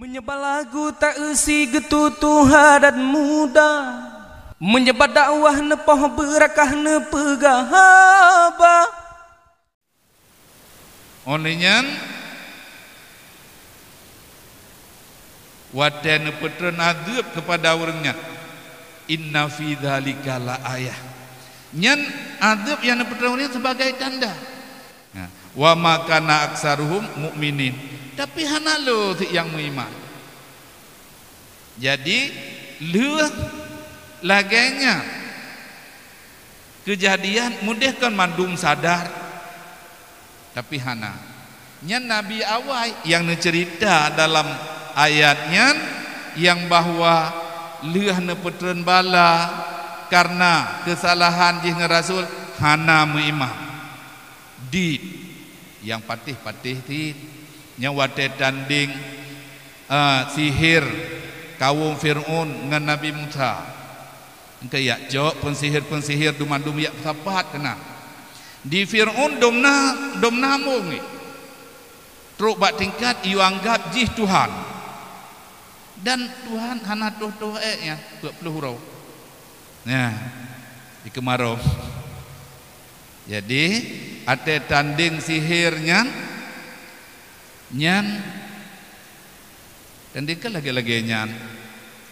Menyebar lagu tak isi getutu hadat muda, menyebar dakwah nepoh berakah nepegahaba. Onenyan wadah nepetren adab kepada orangnya. Inna fi dzalika la ayah. Nyan adab yang nepetren orangnya sebagai tanda. Nah, wa makana aksaruhum mukminin. Tapi hana lo yang beriman. Jadi lu laganya kejadian mudahkan mandum sadar. Tapi hana nyan Nabi awal yang cerita dalam ayatnya yang bahwa leuh nepetreun bala karena kesalahan jeung Rasul hana muimah di yang patih-patih ti nyawate tanding sihir kaum Fir'aun dengan Nabi Musa engke ya jok pensihir dumandum ya sapat kena di Fir'aun domna mung truk bak tingkat iu anggap jih Tuhan dan Tuhan hana tuh ya 20 huruf nah di kemarau jadi ada tanding sihirnya nyan dan dia lagi-lagi nyan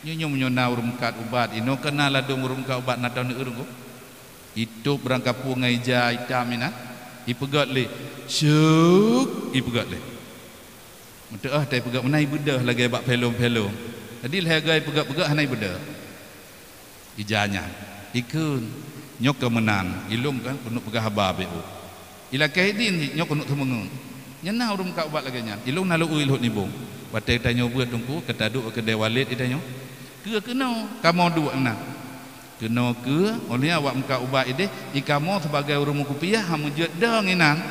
nyunyum urumkat ubat ino kena ladung urumkat ubat natau ni urung itu berangkat pungai ja hitam ina ipegat le syuk ipegat le mudah tai pegat menai bedah lagi bak pelom-pelom jadi lagi pegat-pegat hanai bedah ijanya ikun nyok kemenan ilum kan kunuk pegah haba bu ila kaidin nyok kunuk temengun nyana urum ka ubat lagi nyan ilung nalu uil hot nibung watai tanyo buat tungku ketaduk ke dewalid itanyo ke kena kamu dua na kena ke oleh awak muka ubat ide ikamo sebagai urum kupiah hamu jet dang inan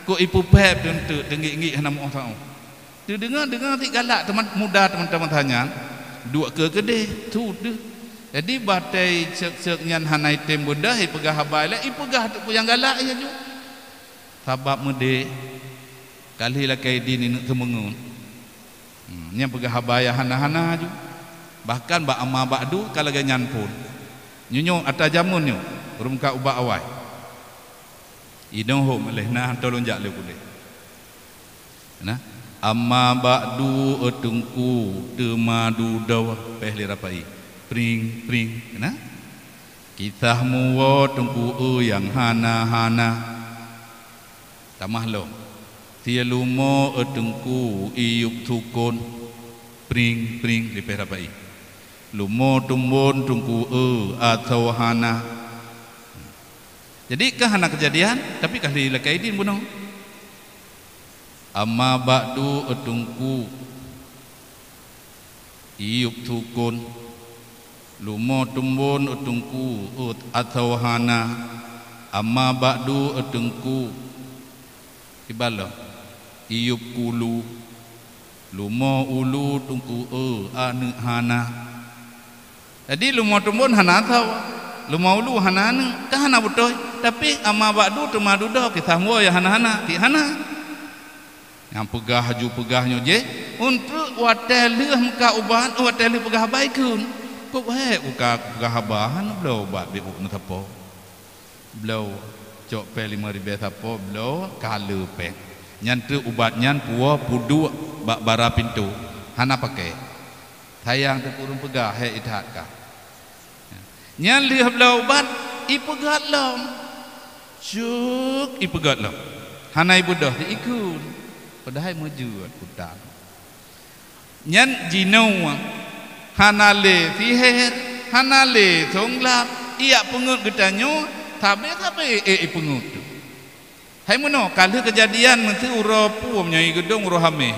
ko ipu pep tentu tengi-ngi hana mo tau tu dengar ti galak teman muda teman-teman tanya dua ke gede tu jadi batai cek-cek nyan hanai tem budah ipegah habai la ipegah tu yang galak ya ju sabab mede kali lah kaidin ini kemengun yang pegah habaya hana-hana ju bahkan bak amma ba'du kalau ganyan pun nyunyo atas jamun nyo rumka ubak awai idong ho meleh nah tolong jak le boleh nah amma ba'du etungku temadu daw pehli rapai pring nah kisahmu wa tungku yang hana-hana tamah lo tia lumo etengku iup tukun pring di perapai lumo tumbon tungku atau hana jadi kah hana kejadian tapi kah dilakaidin bunuh amma ba'du etengku iup tukun lumo tumbon etengku atau hana amma ba'du etengku ibalo iup kulu lumo ulu tungku anu hana jadi lumo tumbun hana tahu lumo ulu hana anu kah hana betul tapi ama ba'du temadu dah kita semua ya hana ti hana yang pegah haju pegahnya je untuk watel muka ubat watel pegah baikun kok uka pegah bahan blau bat be uk tapo blau cok pe 5,000 tapo blau kala pe nyan tu ubat nyan puah pudu bak bara pintu hana pakai sayang tu kurung pegah he idhat ka nyan liah blau ubat ipegat lam syuk ipegat lam hana ibu dah ikut padahal mujud putar nyan jinau hana le sihir hana le songlap ia pengut getanyo tapi pengut tu hai mono kalau kejadian mesti uro puamnya gedung uro hameh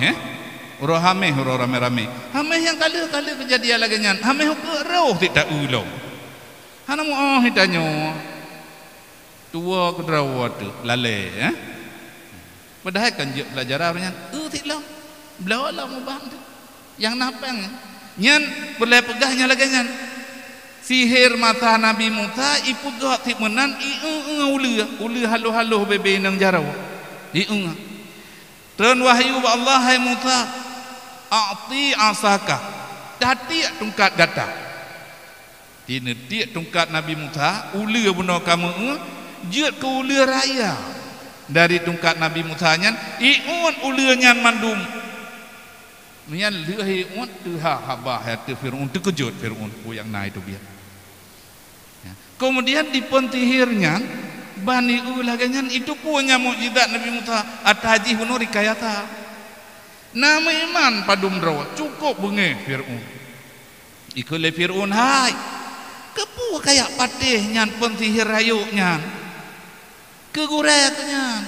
uro hameh uro rame-rame hameh yang kalau kejadian lagi nyan hameh ke roh tidak ulo hana mo hitanyo tua kedrawa tu lale padahal kan je pelajaran nyan tiklah belawa lah mo bang tu yang napang nyan boleh pegahnya lagi nyan sihir mata Nabi Musa ipugat ti menan uli halu bebe nang jarau Tren wahyu Allah hai Musa a'ti asaka, datik tungkat gata. Tina tiak tungkat Nabi Musa, ulir benar kamu jut ke ulir raya. Dari tungkat Nabi Musa nyan, iun ulir nyan mandum. Nyan leuh iun tu habah tu Firaun terkejut Firaun yang naik tu biar. Ya. Kemudian di pentihirnya Bani ulagannya itu punya mukjizat Nabi Musa ataji huno rikayata. Nama iman padum draw cukup bengeh Firaun. Ikule Firaun hai. Kepu kayak patih nyan pentihir rayuk nyan. Keguret nyan.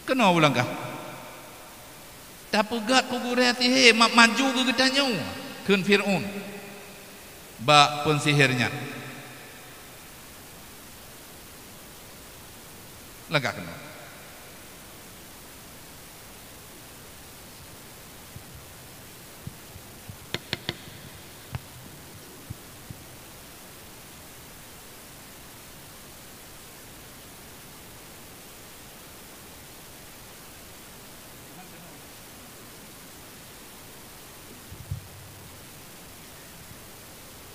Kena ulang kah? Tak pegat keguret he maju ke gedanyo. Kun Firaun. Ba pensihirnya. Lagak kena.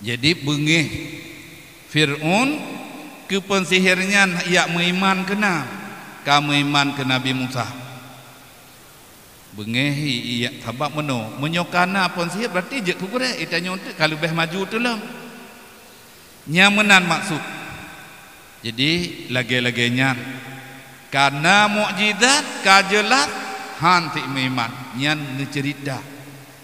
Jadi bengih Fir'aun ke pensihirnya ia mengiman kena kamu iman ke Nabi Musa. Bengih ia sabab meno menyokana pensihir berarti je kugure itanya untuk kalau beh maju tu lah nyamenan maksud. Jadi lagi-laginya karena mukjizat kajelas hanti mengiman nyan cerita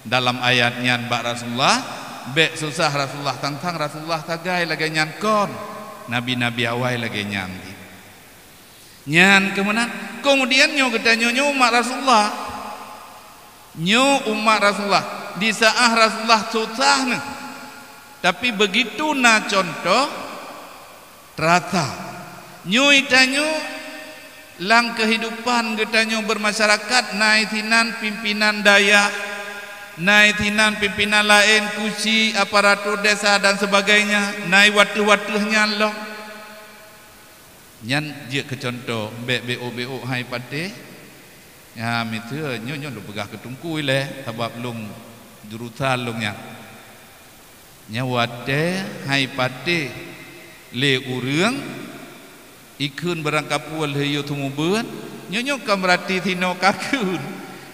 dalam ayatnya bak Rasulullah bek susah Rasulullah tantang Rasulullah tagai lagi nyan kon nabi-nabi awal lagi nyan kemudian nyo kita nyo umat Rasulullah di saat Rasulullah susah ne. Tapi begitu na contoh terata nyo itanyo lang kehidupan kita nyo bermasyarakat naitinan pimpinan daya naitinan pimpinan lain kusi aparatur desa dan sebagainya naik watu-watunya loh nyan je ke contoh BO hai pate ya mitu nyo lu pegah ketungku le sebab lung jurusan lungnya nyawate hai pate le urang ikun berangkapul heyo tumubeun nyo kamrati tino kakun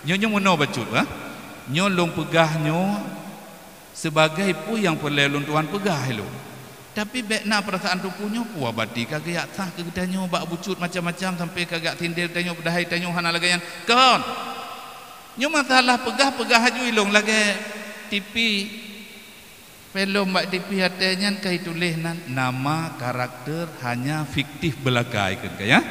nyo mono bacut ha nyolong pegahnya sebagai pu yang pelelun Tuhan pegah lo. Tapi bekna perasaan tu punya puah badi kagak sah kegedanyo bak bucut macam-macam sampai kagak tindil tanyo bedahai tanyo hana lagayan. Kon. Nyo masalah pegah haju ilong lagi TV film bak TV hatenya kai tulis nama karakter hanya fiktif belaka ikut kaya.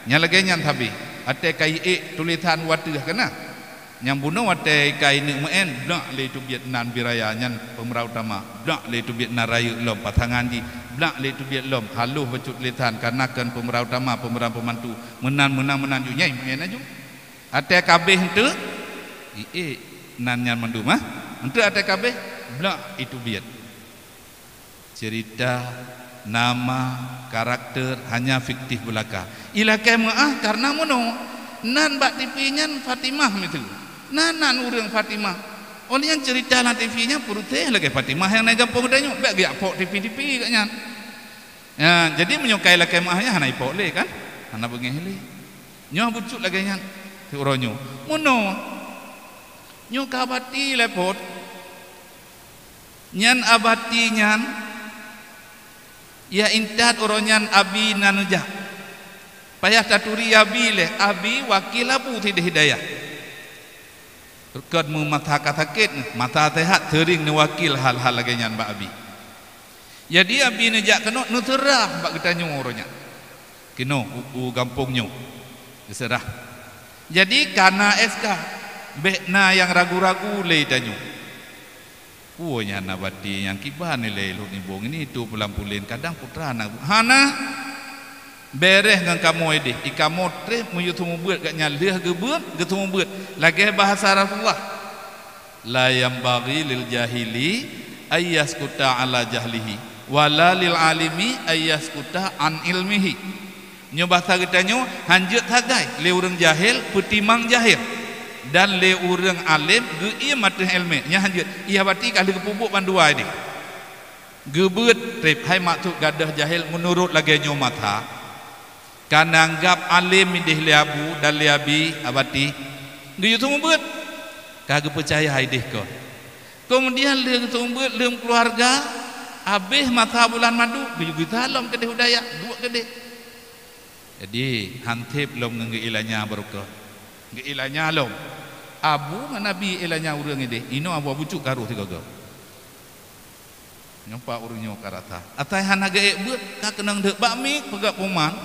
Nya lagi nyan tabi. Ate kai tulisan wateh kana. Yang bunuh watai kain muen blak le tu Vietnam biraya nyan pemerau utama blak le tu Vietnam raya lom patangan di blak le tu Viet lom haluh becut litan karena kan pemerau utama pemerau pemantu menang ju nyai muen aju ate kabeh henteu nan nyan mandu mah henteu ate kabeh blak itu Viet cerita nama karakter hanya fiktif belaka ilakai maah karena mono nan bak TV nyan Fatimah itu nanan urang Fatimah. Oleh yang cerita lah TV-nya puruteh lagi Fatimah yang naik gampang danyo. Bek gak pok TV katnya. Ya, jadi menyukai lagi mahnya hanai pok le kan? Hana bengeh le. Nyo bucut lagi nyan. Si uronyo. Mono. Nyo kabati lepot. Nyan abati nyan. Ya intat uronyan abi nanujah. Payah taturi abi le. Abi wakil abu tidak hidayah. Kad mu mata katakit mata tehat tering ni wakil hal-hal lagi nyan bak abi. Jadi abi nejak kena nuterah bak getanyo oronya. Kino gampungnya diserah. Jadi karena SK bekna yang ragu-ragu le tanyo. Punya nabati yang kiban le lu ni bong ini itu pulampulin kadang putra na hana bereh ngan kamu ide ikamotre muyutumu beut gak nyalih gebeut getumu beut lagi bahasa Rasulullah la yambaghi lil jahili ayyaskuta ala jahlihi wala lil alimi ayyaskuta an ilmihi nyo bahasa getanyo hanjeut hagai le urang jahil petimang jahil dan le urang alim ge ia mata ilmu nya hanjut ia bati kali kepubuk bandua ini gebut trip hai maksud gadah jahil menurut lagi nyo mata kan anggap alim idih liabu dan liabi abati ge tu membut kagak percaya hai deh ko kemudian le tu membut lem keluarga habis mata bulan madu ge kita lom kedeh budaya dua kedeh jadi hantip lom ngge ilanya barokah ngge ilanya lom abu nabi ilanya urang ide ino abu bucuk karuh tiga go nyompa urunyo karata atai hanaga beut ka kenang deuk bakmi pegak pomang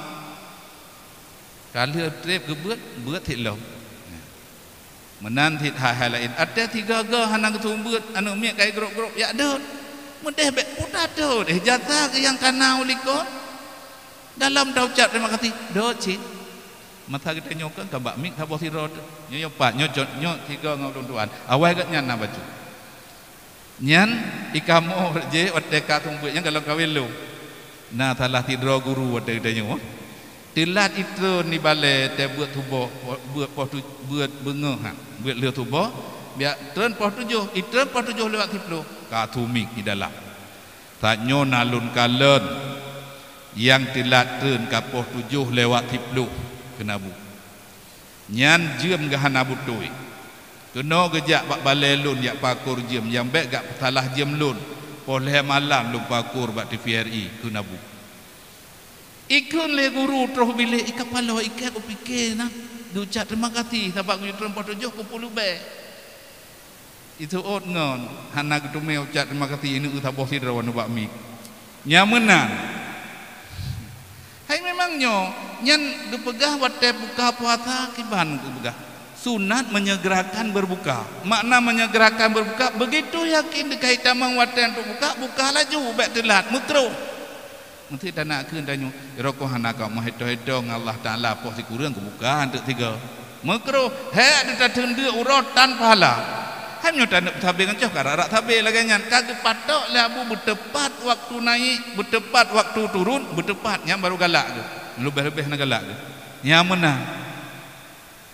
kali trip gebeut beut hit lom menan hit hal lain ada tiga go hanang tumbeut anu mi kai grok-grok ya deut mendeh bek puta deut jatah ke yang kana ulikon dalam daucat terima kasih deut cik mata kita nyokan ka bakmi ka boh tirod nyo pak nyo tiga ngau tuan awai gat nyan na baju nyan ikamo je wateka tumbu yang kalau kawin lu na talah tidro guru wate nyo tilat itu ni bale te buat tubo buat poh tu buat bengeh ha buat le tubo biar tren poh tujuh itren poh tujuh lewat tiplo ka tumik di dalam tak nyo nalun kalen yang tilat tren ka poh tujuh lewat tiplo kenabu nyan jem gahana butui kena gejak bak balelun yak pakur jem yang baik gak salah jem lun boleh malam lu pakur bak TVRI kenabu ikun le guru terus bila ikapalo ikat upikir nah ducat terima kasih sebab ku terempat tujuh ku puluh be itu ot ngon hana getume ucat terima kasih ini utabah sidrawan bak mi nyamenan hai memangnya nyan dipegah wate buka puasa kiban begah sunat menyegerakan berbuka makna menyegerakan berbuka begitu yakin dekai tamang wate untuk buka laju bak telat mutro mesti tak nak keun danyu roko hana ka mahedo-hedo Allah taala poh sikurang kebuka untuk tiga makro he ada tende urutan pahala hamnyo tak nak tabe ngancah kararak tabe lagi nyan kagak patok labu bertepat waktu naik bertepat waktu turun bertepat yang baru galak tu lebih-lebih nak galak tu yang menang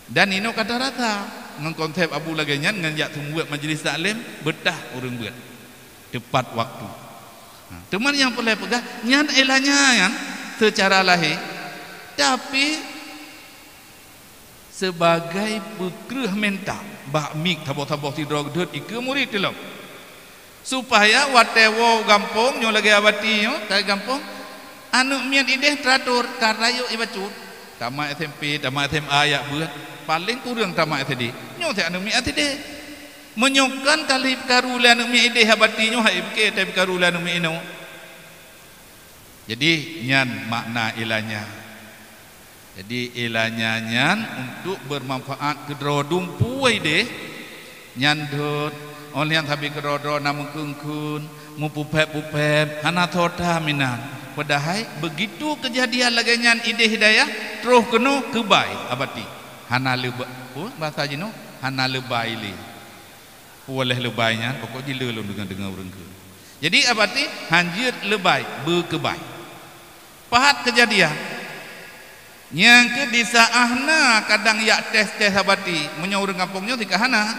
dan ino kata rata dengan konsep abu lagi nyan nganjak tumbuat majlis taklim betah urang buat tepat waktu teman yang boleh pegang nyan elanya kan secara lahir tapi sebagai pekerah mental bakmik taboh-taboh tidro gedut ike murid telok supaya watewo gampong nyo lagi abati nyo kai gampong anu mian ideh teratur karayo ibacut tamat SMP tamat SMA ya buat paling kurang tamat SD nyo te anu mi atide menyokan kali karulan mi ide habati nyo hai ke te karulan mi ino jadi nyan makna ilanya jadi ilanya nyan untuk bermanfaat kedro dumpu ide nyan dot oleh yang tabi kedro namun kungkun mupupep hana tota minan padahal begitu kejadian lagi nyan ide hidayah terus kena kebai abati hana lebay bahasa jino hana lebay li boleh lebaynya pokok jila lu dengan orang ke jadi abati hanjir lebay berkebai pahat kejadian yang ke di saahna kadang yak tes abati menyaurang kampungnya tika hana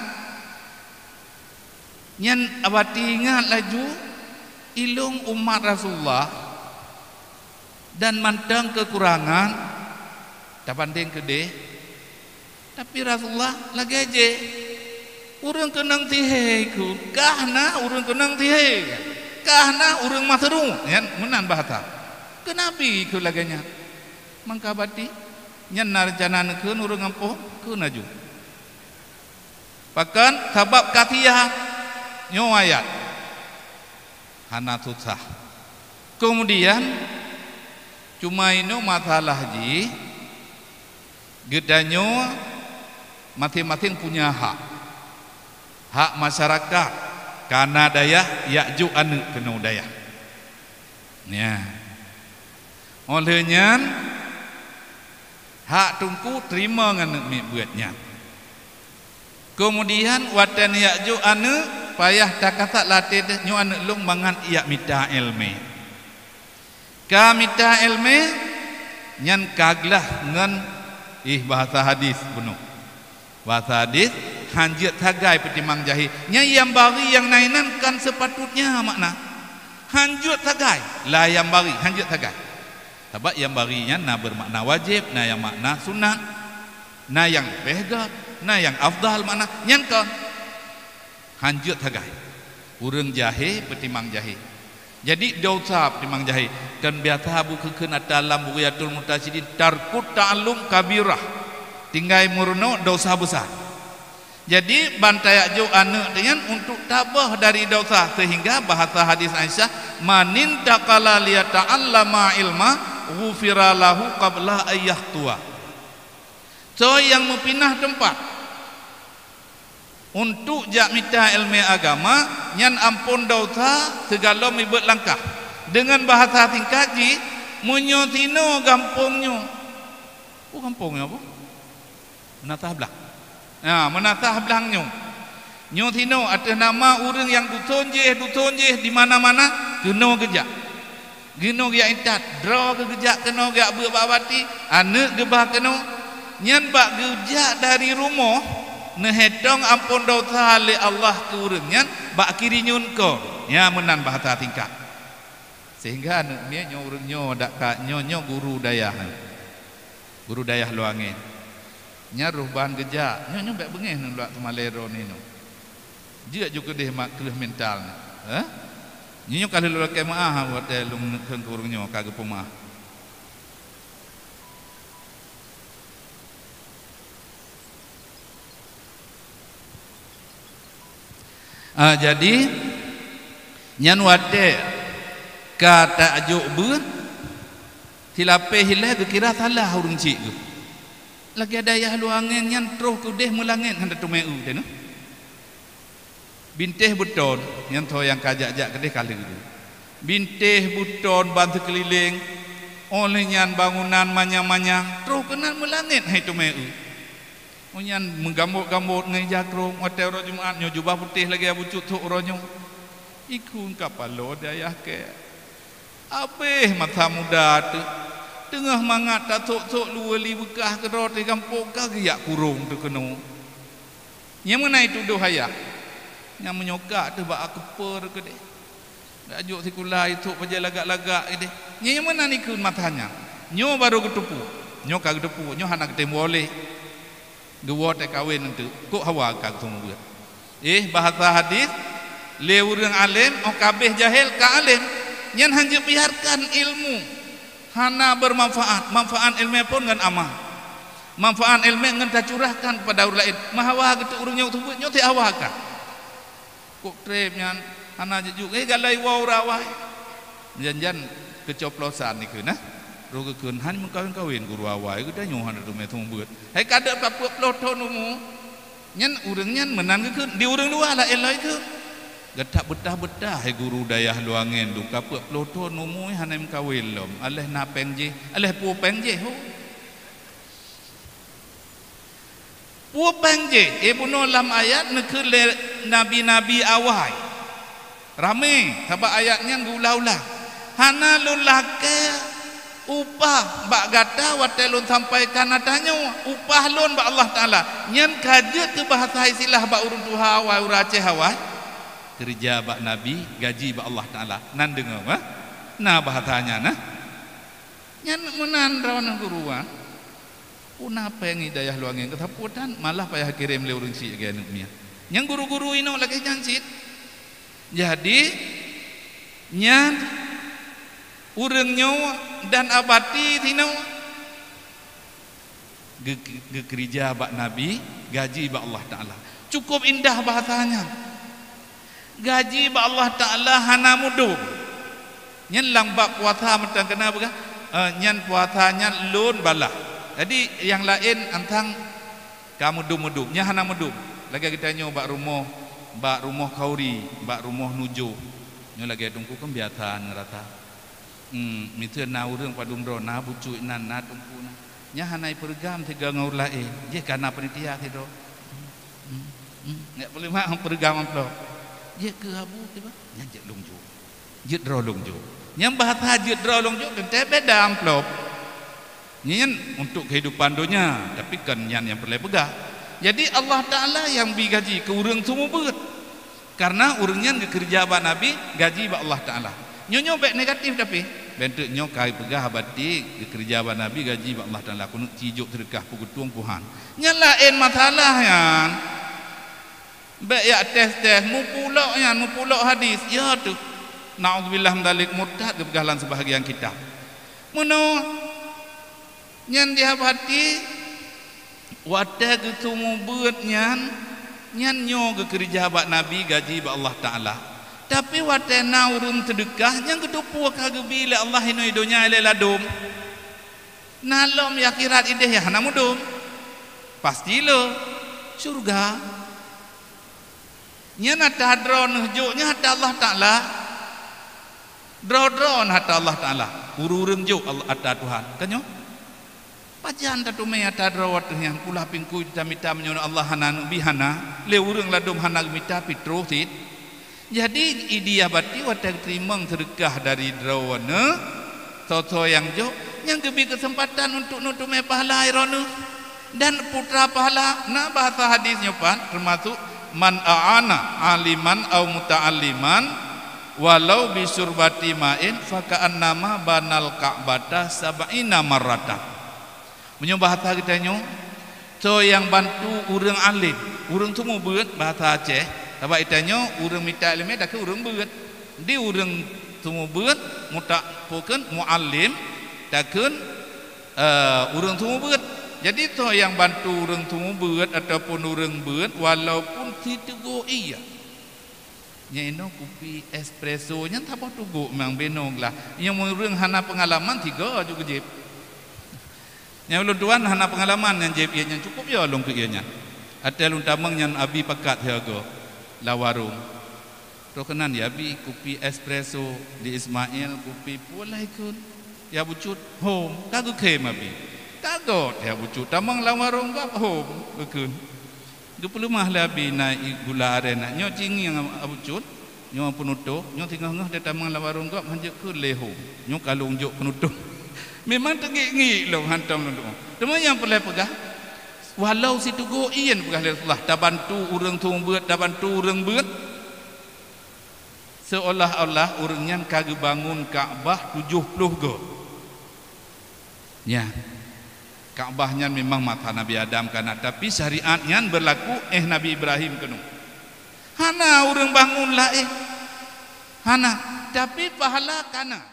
nyan abati ingat laju ilung umat Rasulullah dan mantang kekurangan tak panding kede tapi Rasulullah lagi aja urang kenang tihe ku kahna urang kenang tihe kahna urang matru yan menan bahata kenabi ku laganya mangkabati nyan narjana keun urang ampo keun aju pakan sabab katiyah nyo ayat hana susah kemudian cuma ino masalah ji gedanyo masing-masing punya hak masyarakat karena daya yakju anu kena daya ya olehnya hak tungku terima nganu mi buatnya kemudian watan yakju anu payah takasa latih nyu anu lung mangan iya mita ilmi ka mita ilmi nyan kaglah ngan bahasa hadis penuh Bahasa hadis hanjut tagai petimang jahi. Nya yang bari yang nainan kan sepatutnya makna. Hanjut tagai. Lah yang bari hanjut tagai. Sebab yang barinya na bermakna wajib, na yang makna sunat, na yang behga, na yang afdal makna nyan kan. Hanjut tagai. Urang jahi petimang jahi. Jadi dosa petimang jahi kan biasa buku kena dalam Bughyatul Mutasyidin tarkut ta'allum kabirah. Tinggai murno dosa besar. Jadi bantai ajo anak dengan untuk tabah dari dosa sehingga bahasa hadis Aisyah manin taqala liyata'allama ilma ghufira lahu qabla ayyahtua. So yang mempindah tempat untuk jak minta ilmu agama nyan ampun dosa segala mibet langkah dengan bahasa tingkaji munyotino gampungnya. Oh gampungnya apa? Menatah belang. Nah, menatah belangnya. Nyotino atas nama orang yang dusun je di mana-mana kena gejak. Kena gejak intat, draw ke gejak kena gejak berbabati, anak gebah kena. Nyan bak gejak dari rumah, nehetong ampun dosa oleh Allah ke orang nyan bak kiri nyun ko. Ya menan bahasa tingkat. Sehingga anak ni nyo orang nyo dak ka nyo guru dayah. Guru dayah luangin. Nyaruh bahan gejak nyo baik bengih nang luak kemalero ni no. Dia juga deh mak kelih mental ni. Nyo kalau luak ke maah buat lung keung kurung nyo kagak pemah. Jadi nyan wate kata ajuk ber tilapeh hilah kira salah urang cik tu. Lagi ada yang luangin yang terus kudeh mulangin hendak tu meu tu no. Binteh buton yang tu yang kajak-jak kedeh kali tu. Binteh buton bantu keliling oleh nyan bangunan manyang-manyang terus kena mulangin hai tu meu. Nyan menggambut-gambut ngai jakrong hotel ro Jumaat nyo jubah putih lagi abu cutuk ro nyo. Ikun kapalo dayah ke. Abeh mata muda tu tengah mangat tak tok-tok luali bekah ke roti kampung kagak kurung tu kena. Yang mana itu dohaya? Yang menyokak tu bak keper ke deh. Dak ajuk sekolah itu paja lagak-lagak ke deh. Yang mana ni kun matanya? Nyo baru ketupu. Nyo kagak ketupu, nyo hanak ketemu oleh. Gewa tak kahwin tu. Kok hawa kagak semua buat. Bahasa hadis le urang alim au kabeh jahil ka alim. Nyan hanya biarkan ilmu hana bermanfaat. Manfaat ilmu pun dengan amal. Manfaat ilmu dengan tercurahkan kepada orang lain. Mahawa ketu urang yang sebut nyote awakan. Kok trep nyan hana juga galai wa rawai. Janjan kecoplosan ni ke nah. Roga keun han mengkawin-kawin guru awai ke dah nyohan tu me thong beut. Hai kada papu ploto numu. Nyan urang nyan menan ke di urang luar lah elai ke. Getak betah-betah hai guru dayah luangin du kapu ploto numu han mengkawin lom. Aleh na penje, aleh pu penje ho. Pu penje ibuno lam ayat nekul nabi-nabi awai. Ramai sebab ayatnya gulau-ulah. Hana lulake upah bak gata watelun sampaikan natanya upah lun bak Allah Taala nyan kajet ke bahasa istilah bak urun tuha wa urace hawa kerja bak nabi gaji bak Allah Taala nan dengar nah bahasanya nah nyan menan rawan guruan una peng hidayah luangin ketaputan malah payah kirim le urun si gen mia yang guru-guru ino lagi nyancit jadi nyan urang nyawa dan abati tino gereja bak nabi gaji bak Allah Taala cukup indah bahasanya gaji bak Allah Taala hana mudum nyen lang bak puasa mentang kena apa nyen puasanya lun bala jadi yang lain antang kamu mudum nya hana mudum lagi kita nyo bak rumah kauri bak rumah nuju nyo lagi tungku kebiasaan rata miเทื่อ นาเรื่องปดุมรอนาบุจุนันนาตุงปูนะญะหานายpergam tiga ngaur lae je kana panitia tido nggak boleh mak pergam amplop je ke abu tiba nya je lungju je dro lungju nyam bahasa je dro lungju kan beda amplop nyen untuk kehidupan dunia tapi kan yang perlu pegah Jadi Allah Ta'ala yang beri gaji ke orang semua berat. Karena orangnya kerja ba Nabi gaji ba Allah Ta'ala. Nyo baik negatif tapi bentuk nyo kai pegah abadi kerja ba Nabi gaji ba Allah Ta'ala. Kuno cijuk sedekah pugutung puhan. Nyalain masalah yan. Baik ya tes mu pulak hadis. Ya tu. Na'udzubillah min dzalik murtad ke pegalan sebahagian kita. Mono nyan dia hati wadah ke semua berat nyan nyo ke kerja bak Nabi gaji bak Allah Ta'ala. Tapi wadah na urun sedekah yang kedupu kagak bila Allah ino idonya lela dom. Nalom ya akhirat ide ya hana mudom. Pasti lo surga. Nyan ada dron hujuknya ada Allah Ta'ala. Dron ada Allah Ta'ala. Urureng juk Allah ada Tuhan. Kanyo? Pajan tatu me ada rawat yang pula pingku mita menyono Allah hanan bihana le urang ladum hanag mita pitro tit. Jadi idia bati watak terima sedekah dari drawana toto yang jo yang gebi kesempatan untuk nutu me pahala ironu dan putra pahala na bahasa hadisnya pan termasuk man aana aliman au muta'alliman walau bisurbati ma'in faka'annama banal ka'bata sab'ina marratan. Menyembah bahasa kita nyo so yang bantu urang alim urang semua berat bahasa Aceh sebab itanya urang minta ilmu dak urang berat di urang semua berat mutak poken muallim takun urang semua berat jadi so yang bantu urang semua berat ataupun urang berat walaupun titugo iya nya ino kopi espresso nya tak apa tugo memang benong lah yang urang hana pengalaman tiga juga jep. Yang ulun tuan hana pengalaman yang jeb ianya cukup ya long ke ianya. Ada ulun tamang yang abi pakat jago la warung. Rokenan ya abi kopi espresso di Ismail kopi pulai kun. Ya bucut home kagu kem abi. Kagot ya bucut tamang la warung gap home bekun. 20 mah la abi naik gula arena. Nyo cingi yang abucut nyo penutup nyo tinggal ngah tamang la warung gap hanjek ke leho. Nyo kalung jok penutup. Memang tengi-ngi loh hantam loh. Cuma yang perlu pegah. Walau situ go ian pegah Rasulullah. Dah bantu orang tung berat, dah bantu orang berat. Seolah-olah orangnya kagak bangun Kaabah 70 go. Ya. Kaabahnya memang mata Nabi Adam kana, tapi syariatnya berlaku Nabi Ibrahim kenu. Hana orang bangun lah Hana, tapi pahala kana.